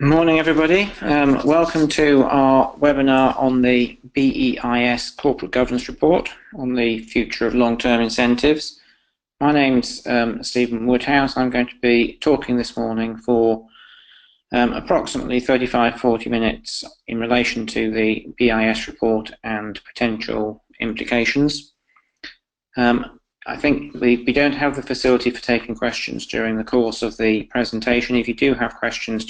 Morning, everybody. Welcome to our webinar on the BEIS Corporate Governance Report on the future of long-term incentives. My name's Stephen Woodhouse. I'm going to be talking this morning for approximately 35-40 minutes in relation to the BEIS report and potential implications. I think we don't have the facility for taking questions during the course of the presentation. If you do have questions,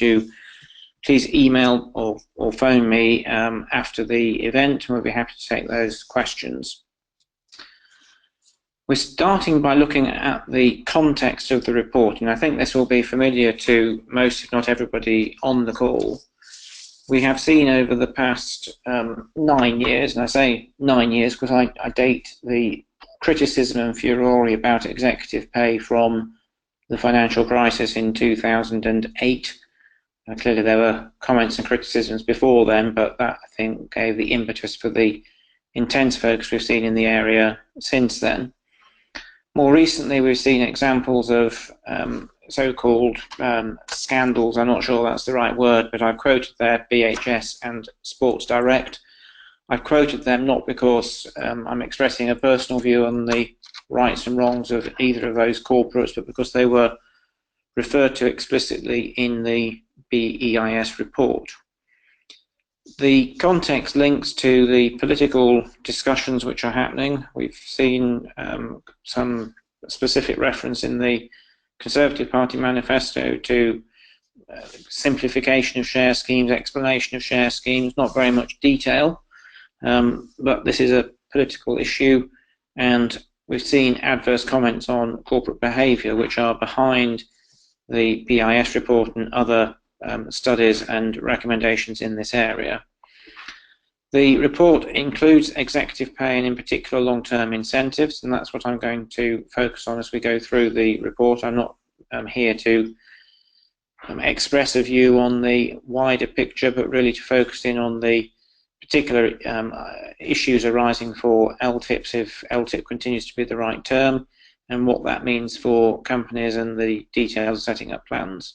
please email or phone me after the event, and we'll be happy to take those questions. We're starting by looking at the context of the report, and I think this will be familiar to most, if not everybody, on the call. We have seen over the past 9 years, and I say 9 years because I date the criticism and furore about executive pay from the financial crisis in 2008. Clearly there were comments and criticisms before then, but that, I think, gave the impetus for the intense focus we've seen in the area since then. More recently, we've seen examples of so-called scandals. I'm not sure that's the right word, but I've quoted there BHS and Sports Direct. I've quoted them not because I'm expressing a personal view on the rights and wrongs of either of those corporates, but because they were referred to explicitly in the BEIS report. The context links to the political discussions which are happening. We've seen some specific reference in the Conservative Party manifesto to simplification of share schemes, explanation of share schemes, not very much detail, but this is a political issue, and we've seen adverse comments on corporate behaviour which are behind the BEIS report and other studies and recommendations in this area. The report includes executive pay and in particular long-term incentives, and that's what I'm going to focus on as we go through the report. I'm not here to express a view on the wider picture, but really to focus in on the particular issues arising for LTIPs, if LTIP continues to be the right term, and what that means for companies and the details of setting up plans.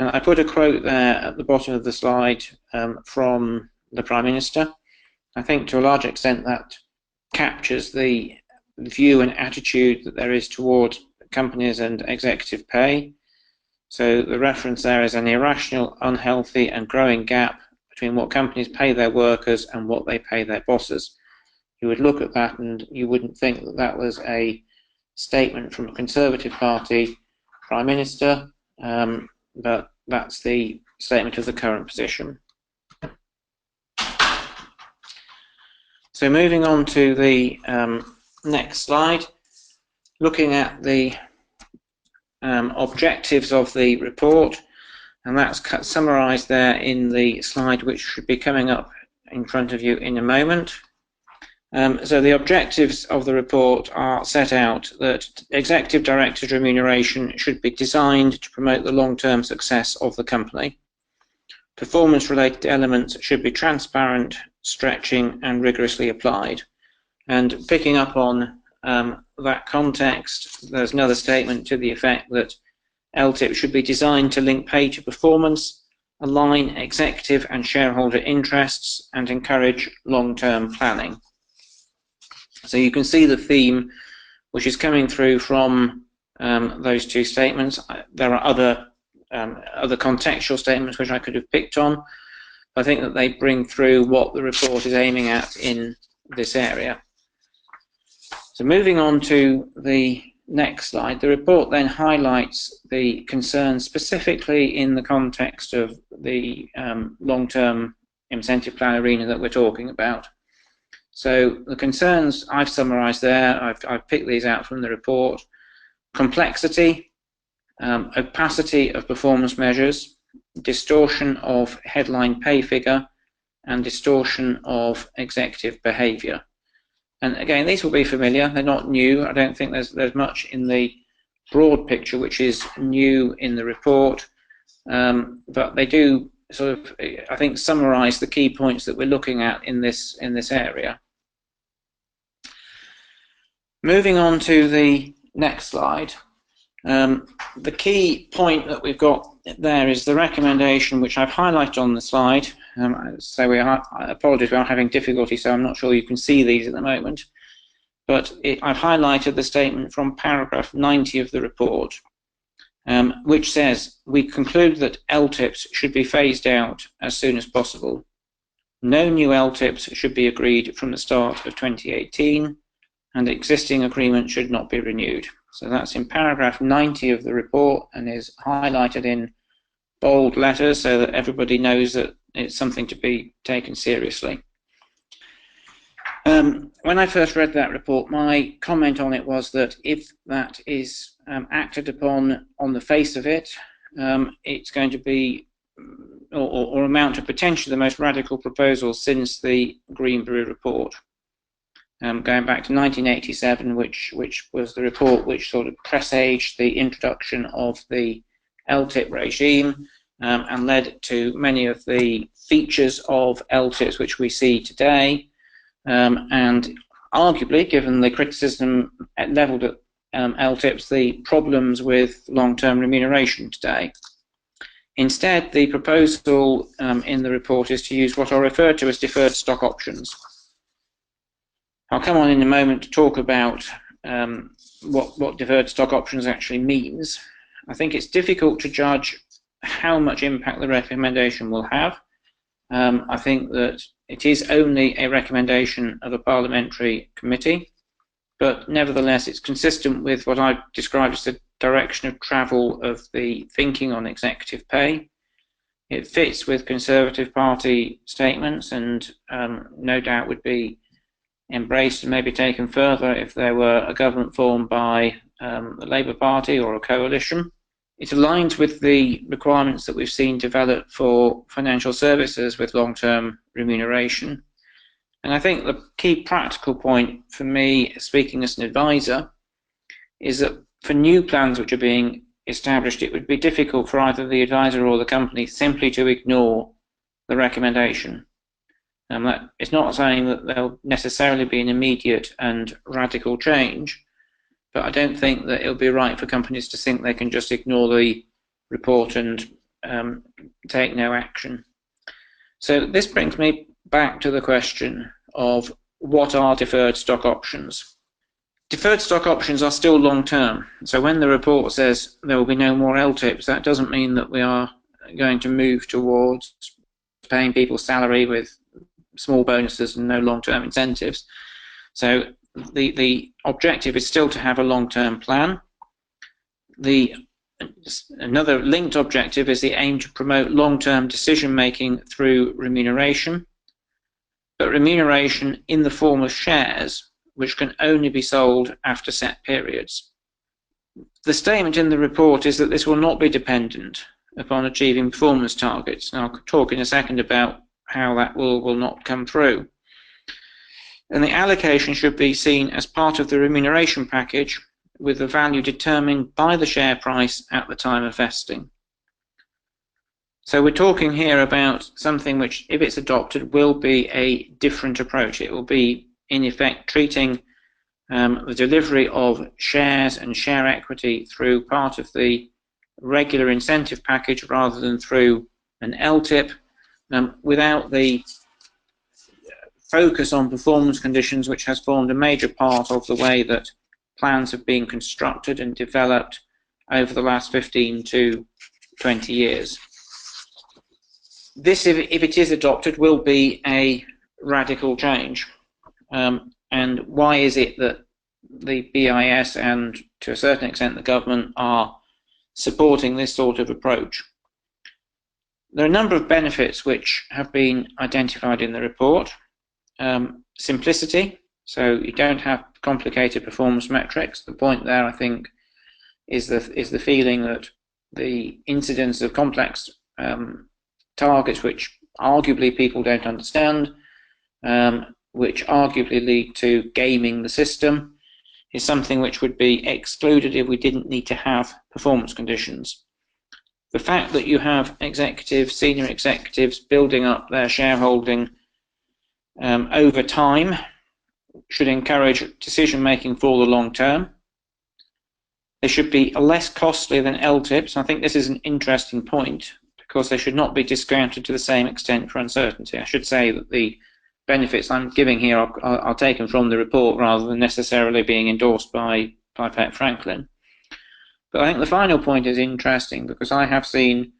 And I put a quote there at the bottom of the slide from the Prime Minister. I think to a large extent that captures the view and attitude that there is towards companies and executive pay. So the reference there is an irrational, unhealthy and growing gap between what companies pay their workers and what they pay their bosses. You would look at that and you wouldn't think that that was a statement from a Conservative Party Prime Minister, but that's the statement of the current position. So moving on to the next slide, looking at the objectives of the report, and that's summarised there in the slide which should be coming up in front of you in a moment. So the objectives of the report are set out that executive directors' remuneration should be designed to promote the long-term success of the company. Performance-related elements should be transparent, stretching and rigorously applied. And picking up on that context, there's another statement to the effect that LTIP should be designed to link pay to performance, align executive and shareholder interests and encourage long-term planning. So you can see the theme which is coming through from those two statements. There are other contextual statements which I could have picked on. I think that they bring through what the report is aiming at in this area. So moving on to the next slide, the report then highlights the concerns specifically in the context of the long-term incentive plan arena that we're talking about. So the concerns I've summarised there, I've picked these out from the report: complexity, opacity of performance measures, distortion of headline pay figure, and distortion of executive behaviour. And again, these will be familiar, they're not new. I don't think there's much in the broad picture which is new in the report, but they do sort of, I think, summarise the key points that we're looking at in this area. Moving on to the next slide, The key point that we've got there is the recommendation, which I've highlighted on the slide. So apologies, we are having difficulty, so I'm not sure you can see these at the moment. But I've highlighted the statement from paragraph 90 of the report, which says, we conclude that LTIPs should be phased out as soon as possible. No new LTIPs should be agreed from the start of 2018, and existing agreements should not be renewed. So that's in paragraph 90 of the report and is highlighted in bold letters so that everybody knows that it's something to be taken seriously. When I first read that report, my comment on it was that if that is acted upon on the face of it, it's going to be or amount to potentially the most radical proposal since the Greenbury report. Going back to 1987, which was the report which sort of presaged the introduction of the LTIP regime and led to many of the features of LTIPs which we see today, and arguably, given the criticism levelled at LTIPs, the problems with long-term remuneration today. Instead, the proposal in the report is to use what are referred to as deferred stock options. I'll come on in a moment to talk about what deferred stock options actually means. I think it's difficult to judge how much impact the recommendation will have. I think that it is only a recommendation of a parliamentary committee, but nevertheless it's consistent with what I've described as the direction of travel of the thinking on executive pay. It fits with Conservative Party statements and no doubt would be embraced and maybe taken further if there were a government formed by the Labour Party or a coalition. It aligns with the requirements that we've seen develop for financial services with long-term remuneration. And I think the key practical point for me, speaking as an advisor, is that for new plans which are being established, it would be difficult for either the advisor or the company simply to ignore the recommendation. That it's not saying that there'll necessarily be an immediate and radical change, but I don't think that it'll be right for companies to think they can just ignore the report and take no action. So this brings me back to the question of what are deferred stock options. Deferred stock options are still long-term, so when the report says there will be no more LTIPs, that doesn't mean that we are going to move towards paying people's salary with small bonuses and no long-term incentives. So the objective is still to have a long-term plan. Another linked objective is the aim to promote long-term decision-making through remuneration, but remuneration in the form of shares, which can only be sold after set periods. The statement in the report is that this will not be dependent upon achieving performance targets. And I'll talk in a second about how that will not come through. And the allocation should be seen as part of the remuneration package with the value determined by the share price at the time of vesting. So we're talking here about something which, if it's adopted, will be a different approach. It will be, in effect, treating the delivery of shares and share equity through part of the regular incentive package rather than through an LTIP, without the focus on performance conditions, which has formed a major part of the way that plans have been constructed and developed over the last 15 to 20 years. This, if it is adopted, will be a radical change. And why is it that the BEIS and, to a certain extent, the government are supporting this sort of approach? There are a number of benefits which have been identified in the report. Simplicity, so you don't have complicated performance metrics. The point there, I think, is the feeling that the incidence of complex targets which arguably people don't understand, which arguably lead to gaming the system, is something which would be excluded if we didn't need to have performance conditions. The fact that you have executives, senior executives, building up their shareholding over time should encourage decision making for the long term. They should be less costly than LTIPs. I think this is an interesting point because they should not be discounted to the same extent for uncertainty. I should say that the benefits I'm giving here are taken from the report rather than necessarily being endorsed by Pett Franklin. But I think the final point is interesting because I have seen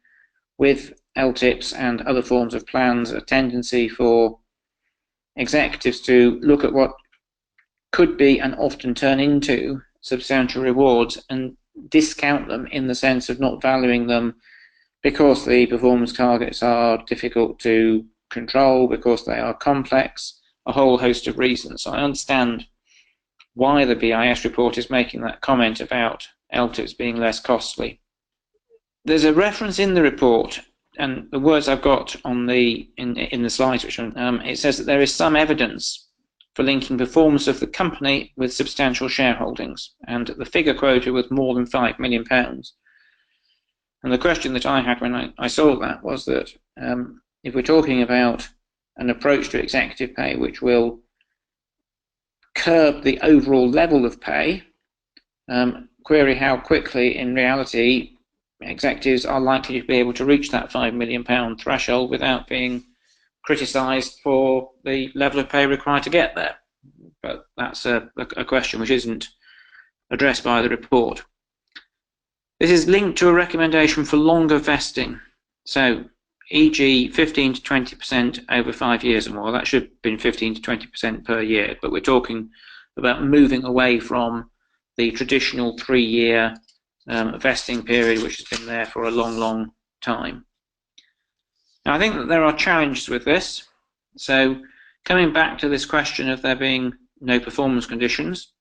with LTIPs and other forms of plans a tendency for executives to look at what could be and often turn into substantial rewards and discount them in the sense of not valuing them because the performance targets are difficult to control, because they are complex, a whole host of reasons. So I understand why the BEIS report is making that comment about LTIPs being less costly. There's a reference in the report, and the words I've got on in the slides, which it says that there is some evidence for linking performance of the company with substantial shareholdings, and the figure quoted was more than £5 million. And the question that I had when I saw that was that if we're talking about an approach to executive pay which will curb the overall level of pay, query how quickly in reality executives are likely to be able to reach that £5 million threshold without being criticised for the level of pay required to get there. But that's a question which isn't addressed by the report. This is linked to a recommendation for longer vesting. So, e.g. 15 to 20% over 5 years or more. That should have been 15 to 20% per year, but we're talking about moving away from the traditional 3-year vesting period, which has been there for a long, long time. Now, I think that there are challenges with this. So, coming back to this question of there being no performance conditions,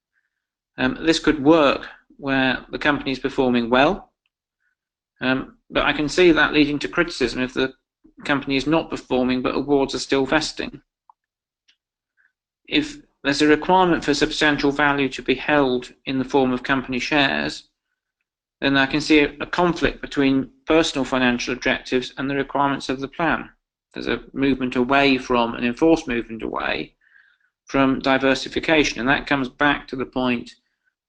this could work where the company is performing well, but I can see that leading to criticism if the company is not performing but awards are still vesting. If there's a requirement for substantial value to be held in the form of company shares, then I can see a conflict between personal financial objectives and the requirements of the plan. There's a movement away from, an enforced movement away from diversification, and that comes back to the point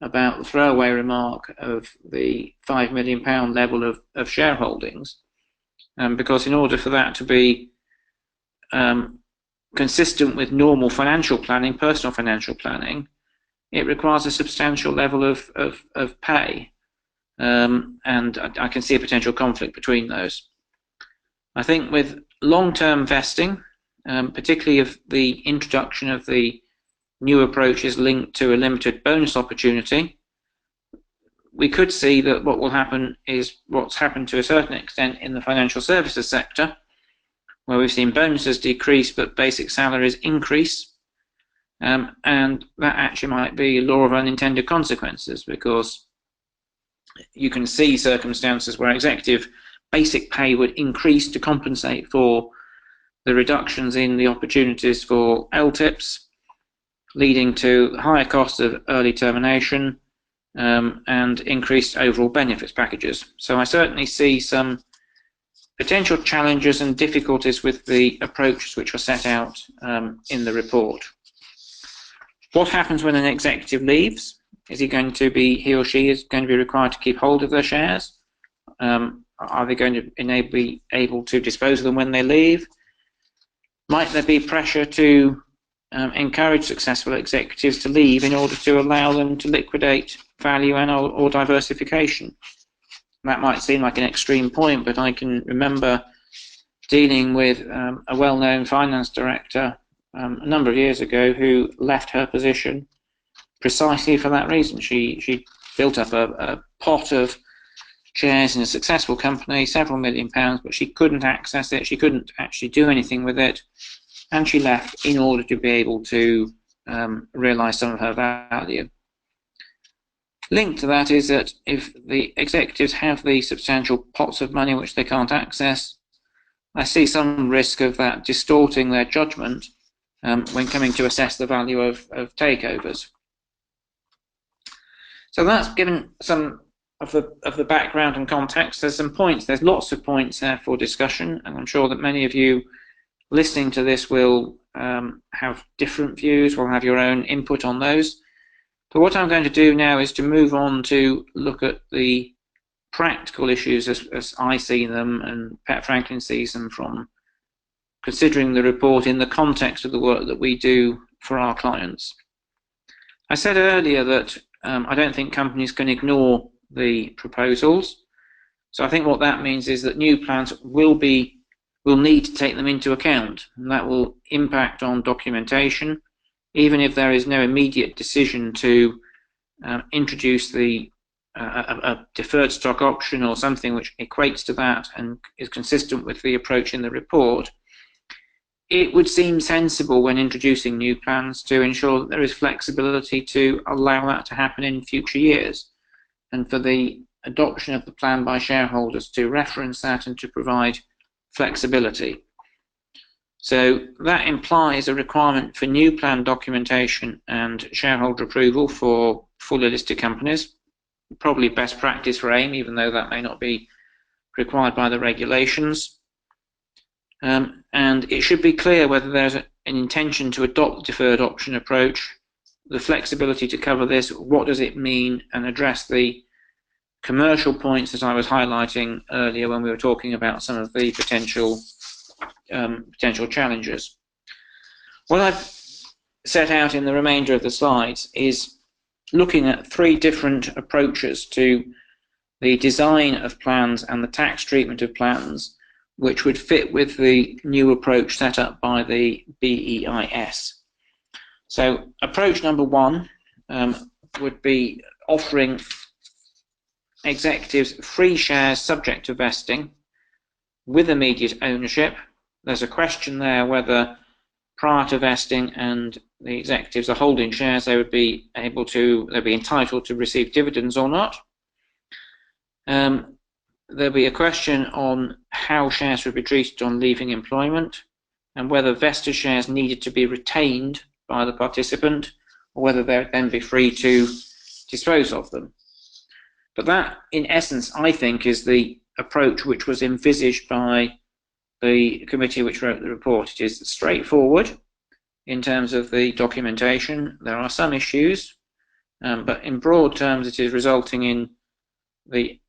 about the throwaway remark of the £5 million level of shareholdings, because in order for that to be consistent with normal financial planning, personal financial planning, it requires a substantial level of pay, and I can see a potential conflict between those. I think with long-term vesting, particularly if the introduction of the new approach is linked to a limited bonus opportunity, we could see that what will happen is what's happened to a certain extent in the financial services sector, where we've seen bonuses decrease but basic salaries increase, and that actually might be a law of unintended consequences, because you can see circumstances where executive basic pay would increase to compensate for the reductions in the opportunities for LTIPs, leading to higher costs of early termination and increased overall benefits packages. So I certainly see some potential challenges and difficulties with the approaches which are set out in the report. What happens when an executive leaves? Is he or she is going to be required to keep hold of their shares? Are they going to be able to dispose of them when they leave? Might there be pressure to encourage successful executives to leave in order to allow them to liquidate value and or diversification? That might seem like an extreme point, but I can remember dealing with a well-known finance director a number of years ago who left her position precisely for that reason. She built up a pot of shares in a successful company, several £1 million, but she couldn't access it, she couldn't actually do anything with it, and she left in order to be able to realise some of her value. Linked to that is that if the executives have the substantial pots of money which they can't access, I see some risk of that distorting their judgment when coming to assess the value of takeovers. So that's given some of the background and context. There's some points, there's lots of points there for discussion, and I'm sure that many of you listening to this will have different views, will have your own input on those. So what I'm going to do now is to move on to look at the practical issues as I see them and Pett Franklin sees them from considering the report in the context of the work that we do for our clients. I said earlier that I don't think companies can ignore the proposals. So I think what that means is that new plans will need to take them into account, and that will impact on documentation, even if there is no immediate decision to introduce a deferred stock option or something which equates to that and is consistent with the approach in the report. It would seem sensible when introducing new plans to ensure that there is flexibility to allow that to happen in future years, and for the adoption of the plan by shareholders to reference that and to provide flexibility. So that implies a requirement for new plan documentation and shareholder approval for fully listed companies, probably best practice for AIM, even though that may not be required by the regulations. And it should be clear whether there's an intention to adopt the deferred option approach, the flexibility to cover this, what does it mean, and address the commercial points that I was highlighting earlier when we were talking about some of the potential challenges. What I've set out in the remainder of the slides is looking at three different approaches to the design of plans and the tax treatment of plans, which would fit with the new approach set up by the BEIS. So approach number one would be offering executives free shares subject to vesting with immediate ownership. There's a question there whether prior to vesting and the executives are holding shares, they'd be entitled to receive dividends or not. There'll be a question on how shares would be treated on leaving employment and whether vested shares needed to be retained by the participant or whether they'd then be free to dispose of them. But that, in essence, I think, is the approach which was envisaged by the committee which wrote the report. It is straightforward in terms of the documentation. There are some issues, but in broad terms it is resulting in the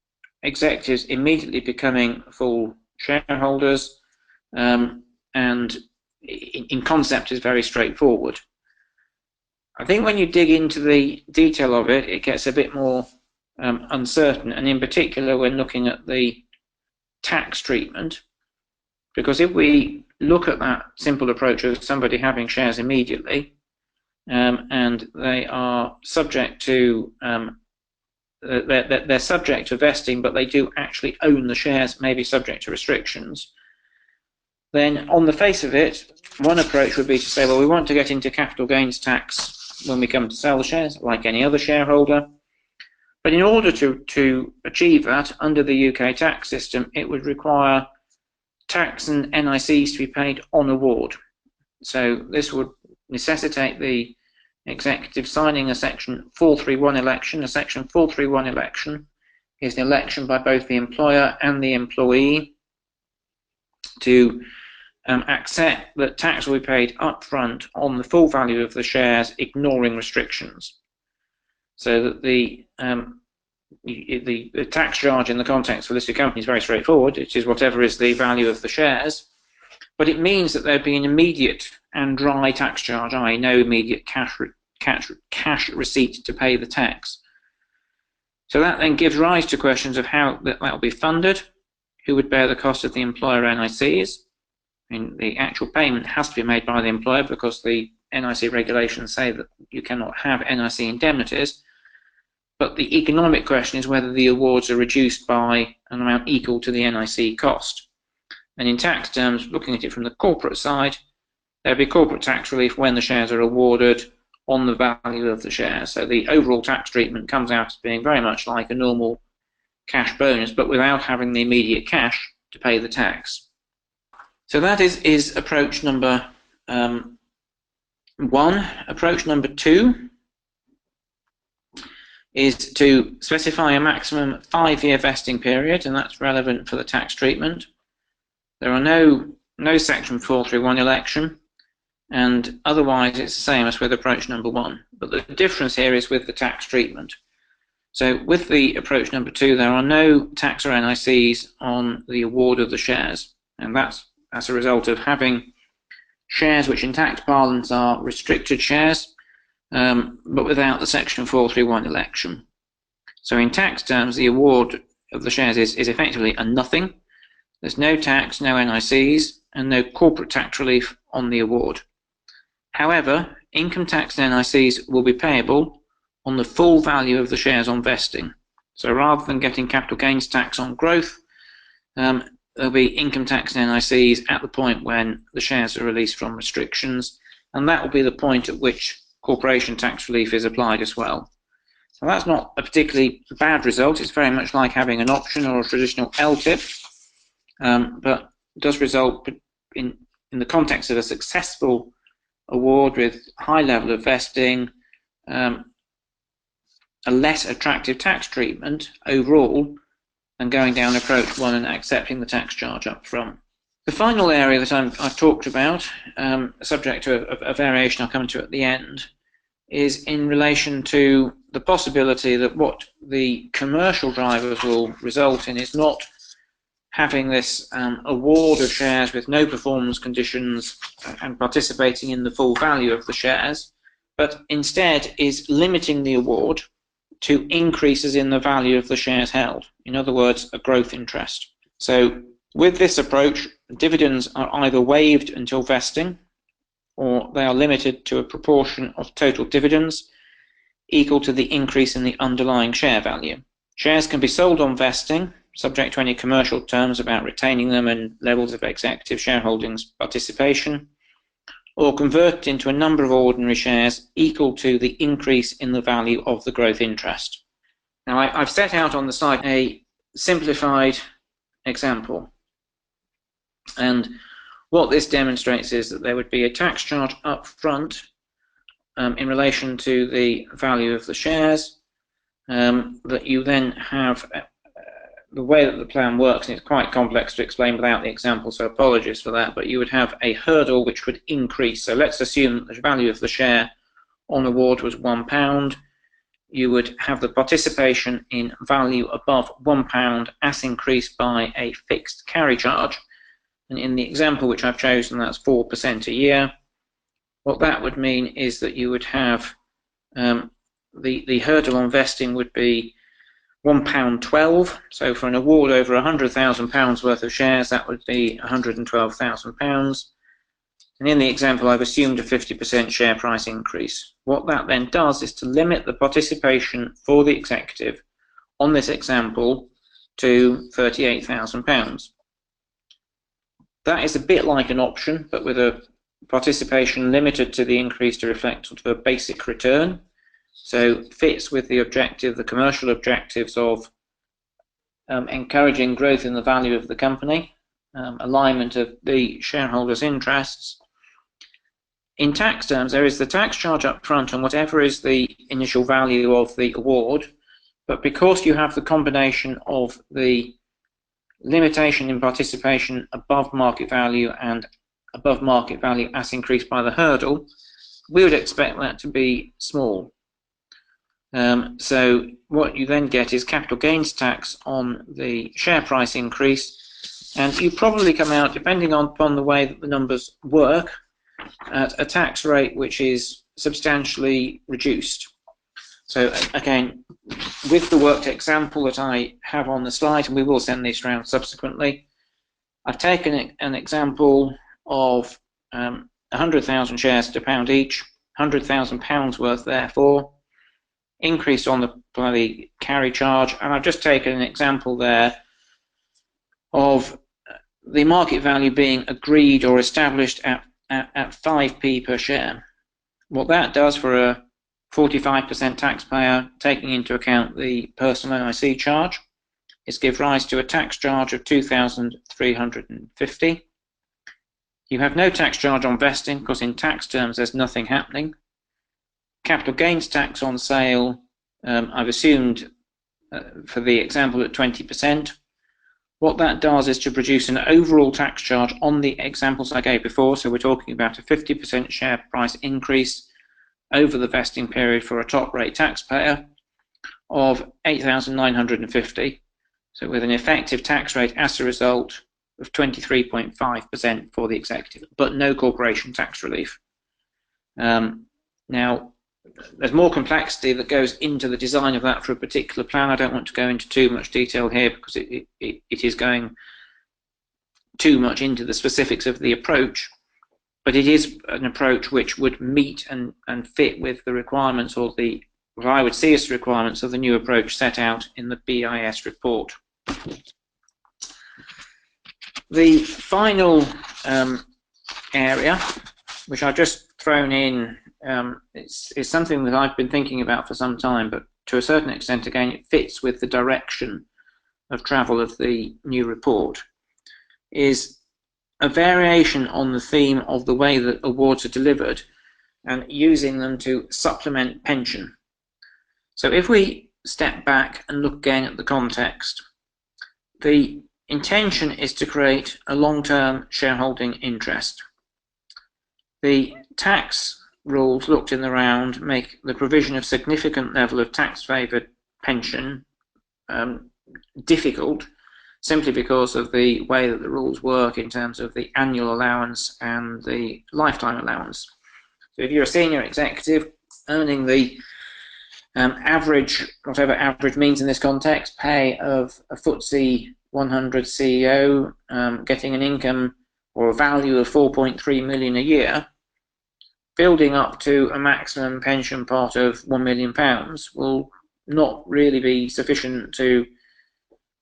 executives immediately becoming full shareholders, and in concept is very straightforward. I think when you dig into the detail of it, it gets a bit more uncertain, and in particular when looking at the tax treatment, because if we look at that simple approach of somebody having shares immediately, and they are subject to they're subject to vesting, but they do actually own the shares, maybe subject to restrictions, then on the face of it, one approach would be to say, well, we want to get into capital gains tax when we come to sell the shares, like any other shareholder. But in order to achieve that under the UK tax system, it would require tax and NICs to be paid on award. So this would necessitate the executive signing a Section 431 election. A Section 431 election is an election by both the employer and the employee to accept that tax will be paid upfront on the full value of the shares, ignoring restrictions. So that the tax charge in the context of a listed company is very straightforward. It is whatever is the value of the shares, but it means that there'd be an immediate and dry tax charge, i.e. no immediate cash receipt to pay the tax. So that then gives rise to questions of how that will be funded, who would bear the cost of the employer NICs. I mean, the actual payment has to be made by the employer because the NIC regulations say that you cannot have NIC indemnities. But the economic question is whether the awards are reduced by an amount equal to the NIC cost. And in tax terms, looking at it from the corporate side, there will be corporate tax relief when the shares are awarded on the value of the shares. So the overall tax treatment comes out as being very much like a normal cash bonus, but without having the immediate cash to pay the tax. So that is approach number one. Approach number two is to specify a maximum 5-year vesting period, and that's relevant for the tax treatment. There are no Section 431 election, and otherwise it's the same as with approach number 1. But the difference here is with the tax treatment. So with the approach number 2, there are no tax or NICs on the award of the shares, and that's as a result of having shares which in tax parlance are restricted shares, but without the Section 431 election. So in tax terms, the award of the shares is effectively a nothing. There's no tax, no NICs, and no corporate tax relief on the award. However, income tax and NICs will be payable on the full value of the shares on vesting. So rather than getting capital gains tax on growth, there'll be income tax and NICs at the point when the shares are released from restrictions, and that will be the point at which corporation tax relief is applied as well. So that's not a particularly bad result. It's very much like having an option or a traditional LTIP, but does result in the context of a successful award with high level of vesting, a less attractive tax treatment overall than going down approach 1 and accepting the tax charge up front. The final area that I've talked about, subject to a variation I'll come to at the end, is in relation to the possibility that what the commercial drivers will result in is not having this award of shares with no performance conditions and participating in the full value of the shares, but instead is limiting the award to increases in the value of the shares held. In other words, a growth interest. So with this approach, dividends are either waived until vesting, or they are limited to a proportion of total dividends equal to the increase in the underlying share value. Shares can be sold on vesting, subject to any commercial terms about retaining them and levels of executive shareholdings participation, or converted into a number of ordinary shares equal to the increase in the value of the growth interest. Now, I've set out on the slide a simplified example, and what this demonstrates is that there would be a tax charge up front in relation to the value of the shares, that you then have the way that the plan works, and it's quite complex to explain without the example, so apologies for that, but you would have a hurdle which would increase. So let's assume that the value of the share on award was £1. You would have the participation in value above £1 as increased by a fixed carry charge. And in the example which I've chosen, that's 4% a year. What that would mean is that you would have the hurdle on vesting would be £1.12. So for an award over £100,000 worth of shares, that would be £112,000. And in the example, I've assumed a 50% share price increase. What that then does is to limit the participation for the executive on this example to £38,000. That is a bit like an option, but with a participation limited to the increase to reflect sort of a basic return. So fits with the objective, the commercial objectives of encouraging growth in the value of the company, alignment of the shareholders' interests. In tax terms, there is the tax charge up front on whatever is the initial value of the award, but because you have the combination of the limitation in participation above market value and above market value as increased by the hurdle, we would expect that to be small. So what you then get is capital gains tax on the share price increase, and you probably come out, depending upon the way that the numbers work, at a tax rate which is substantially reduced. So again, with the worked example that I have on the slide, and we will send these around subsequently, I've taken an example of 100,000 shares at £1 each, £100,000 worth therefore, increased on by the carry charge, and I've just taken an example there of the market value being agreed or established at 5p per share. What that does for a 45% taxpayer, taking into account the personal NIC charge, is give rise to a tax charge of £2,350. You have no tax charge on vesting because in tax terms there's nothing happening. Capital gains tax on sale, I've assumed for the example at 20%. What that does is to produce an overall tax charge on the examples I gave before. So we're talking about a 50% share price increase over the vesting period for a top rate taxpayer of 8,950. So with an effective tax rate as a result of 23.5% for the executive, but no corporation tax relief. Now, there's more complexity that goes into the design of that for a particular plan. I don't want to go into too much detail here because it is going too much into the specifics of the approach, but it is an approach which would meet and fit with the requirements, or what I would see as the requirements of the new approach set out in the BEIS report. The final area, which I've just thrown in, is something that I've been thinking about for some time, but to a certain extent, again, it fits with the direction of travel of the new report, is a variation on the theme of the way that awards are delivered and using them to supplement pension. So if we step back and look again at the context, the intention is to create a long-term shareholding interest. The tax rules looked in the round make the provision of significant level of tax-favoured pension difficult, simply because of the way that the rules work in terms of the annual allowance and the lifetime allowance. So if you're a senior executive earning the average, whatever average means in this context, pay of a FTSE 100 CEO, getting an income or a value of 4.3 million a year, building up to a maximum pension pot of £1 million will not really be sufficient to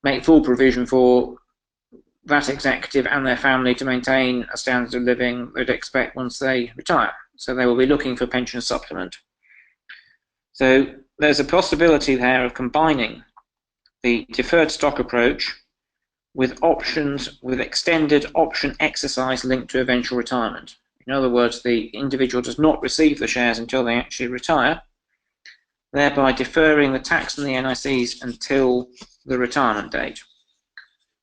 make full provision for that executive and their family to maintain a standard of living they'd expect once they retire. So they will be looking for pension supplement. So there's a possibility there of combining the deferred stock approach with options, with extended option exercise linked to eventual retirement. In other words, the individual does not receive the shares until they actually retire, thereby deferring the tax and the NICs until the retirement date.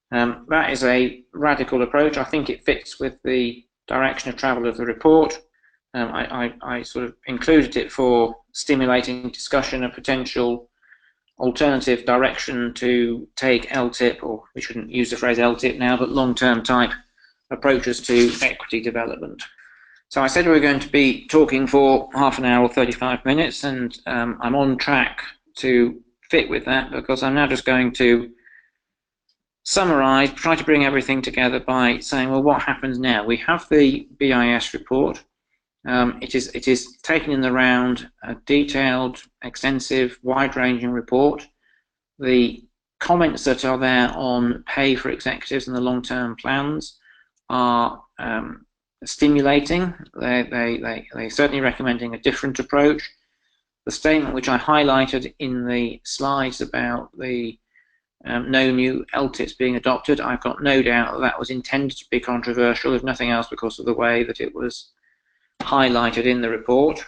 That is a radical approach. I think it fits with the direction of travel of the report. I sort of included it for stimulating discussion of potential alternative direction to take LTIP, or we shouldn't use the phrase LTIP now, but long-term type approaches to equity development. So I said we were going to be talking for half an hour or 35 minutes, and I'm on track to fit with that, because I'm now just going to summarize, try to bring everything together by saying, well, what happens now? We have the BIS report. It is taken in the round, a detailed, extensive, wide-ranging report. The comments that are there on pay for executives and the long-term plans are stimulating. They're certainly recommending a different approach. The statement which I highlighted in the slides about the no new LTIPs being adopted, I've got no doubt that that was intended to be controversial, if nothing else because of the way that it was highlighted in the report.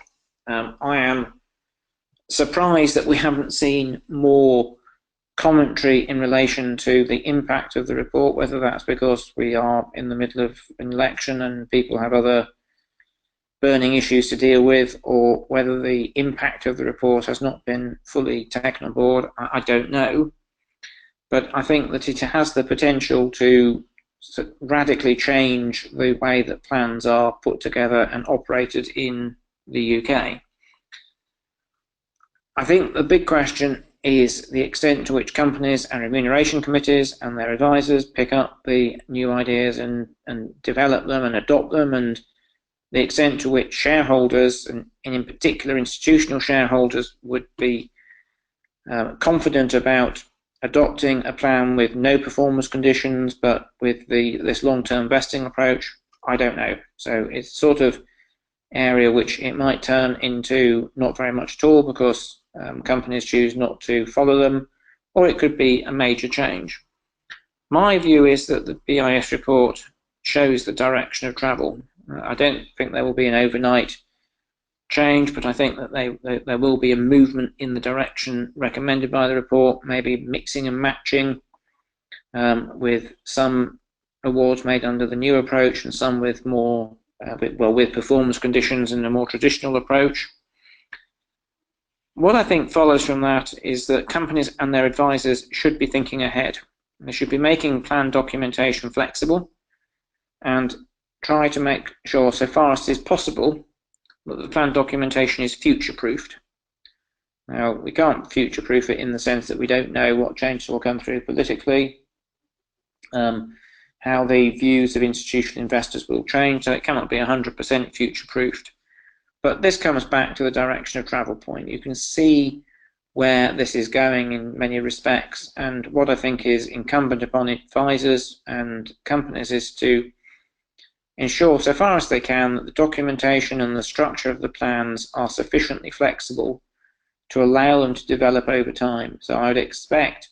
I am surprised that we haven't seen more commentary in relation to the impact of the report, whether that's because we are in the middle of an election and people have other burning issues to deal with, or whether the impact of the report has not been fully taken on board. I don't know. But I think that it has the potential to radically change the way that plans are put together and operated in the UK. I think the big question is the extent to which companies and remuneration committees and their advisors pick up the new ideas and develop them and adopt them, and the extent to which shareholders, and in particular institutional shareholders, would be confident about adopting a plan with no performance conditions but with this long-term vesting approach. I don't know. So it's sort of area which it might turn into not very much at all because companies choose not to follow them, or it could be a major change. My view is that the BIS report shows the direction of travel. I don't think there will be an overnight change, but I think that there will be a movement in the direction recommended by the report, maybe mixing and matching with some awards made under the new approach and some with more, with performance conditions and a more traditional approach. What I think follows from that is that companies and their advisors should be thinking ahead. They should be making plan documentation flexible and try to make sure, so far as is possible, that the plan documentation is future-proofed. Now, we can't future-proof it in the sense that we don't know what changes will come through politically, how the views of institutional investors will change, so it cannot be 100% future-proofed. But this comes back to the direction of travel point. You can see where this is going in many respects, and what I think is incumbent upon advisors and companies is to ensure, so far as they can, that the documentation and the structure of the plans are sufficiently flexible to allow them to develop over time. So I would expect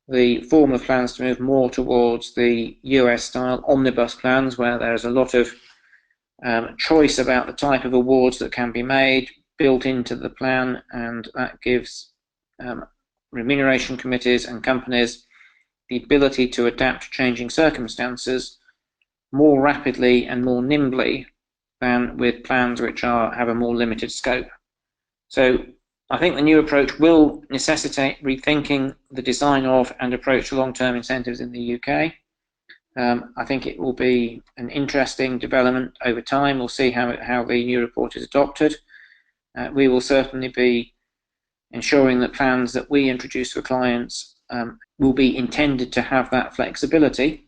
the form of plans to move more towards the US-style omnibus plans, where there's a lot of choice about the type of awards that can be made built into the plan, and that gives remuneration committees and companies the ability to adapt to changing circumstances more rapidly and more nimbly than with plans which have a more limited scope. So I think the new approach will necessitate rethinking the design of and approach to long-term incentives in the UK. I think it will be an interesting development over time. We'll see how the new report is adopted. We will certainly be ensuring that plans that we introduce for clients will be intended to have that flexibility.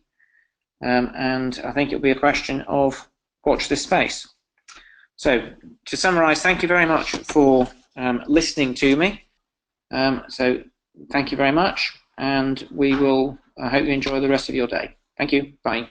And I think it will be a question of watch this space. So to summarise, thank you very much for listening to me. So thank you very much, and we will, I hope you enjoy the rest of your day. Thank you. Bye.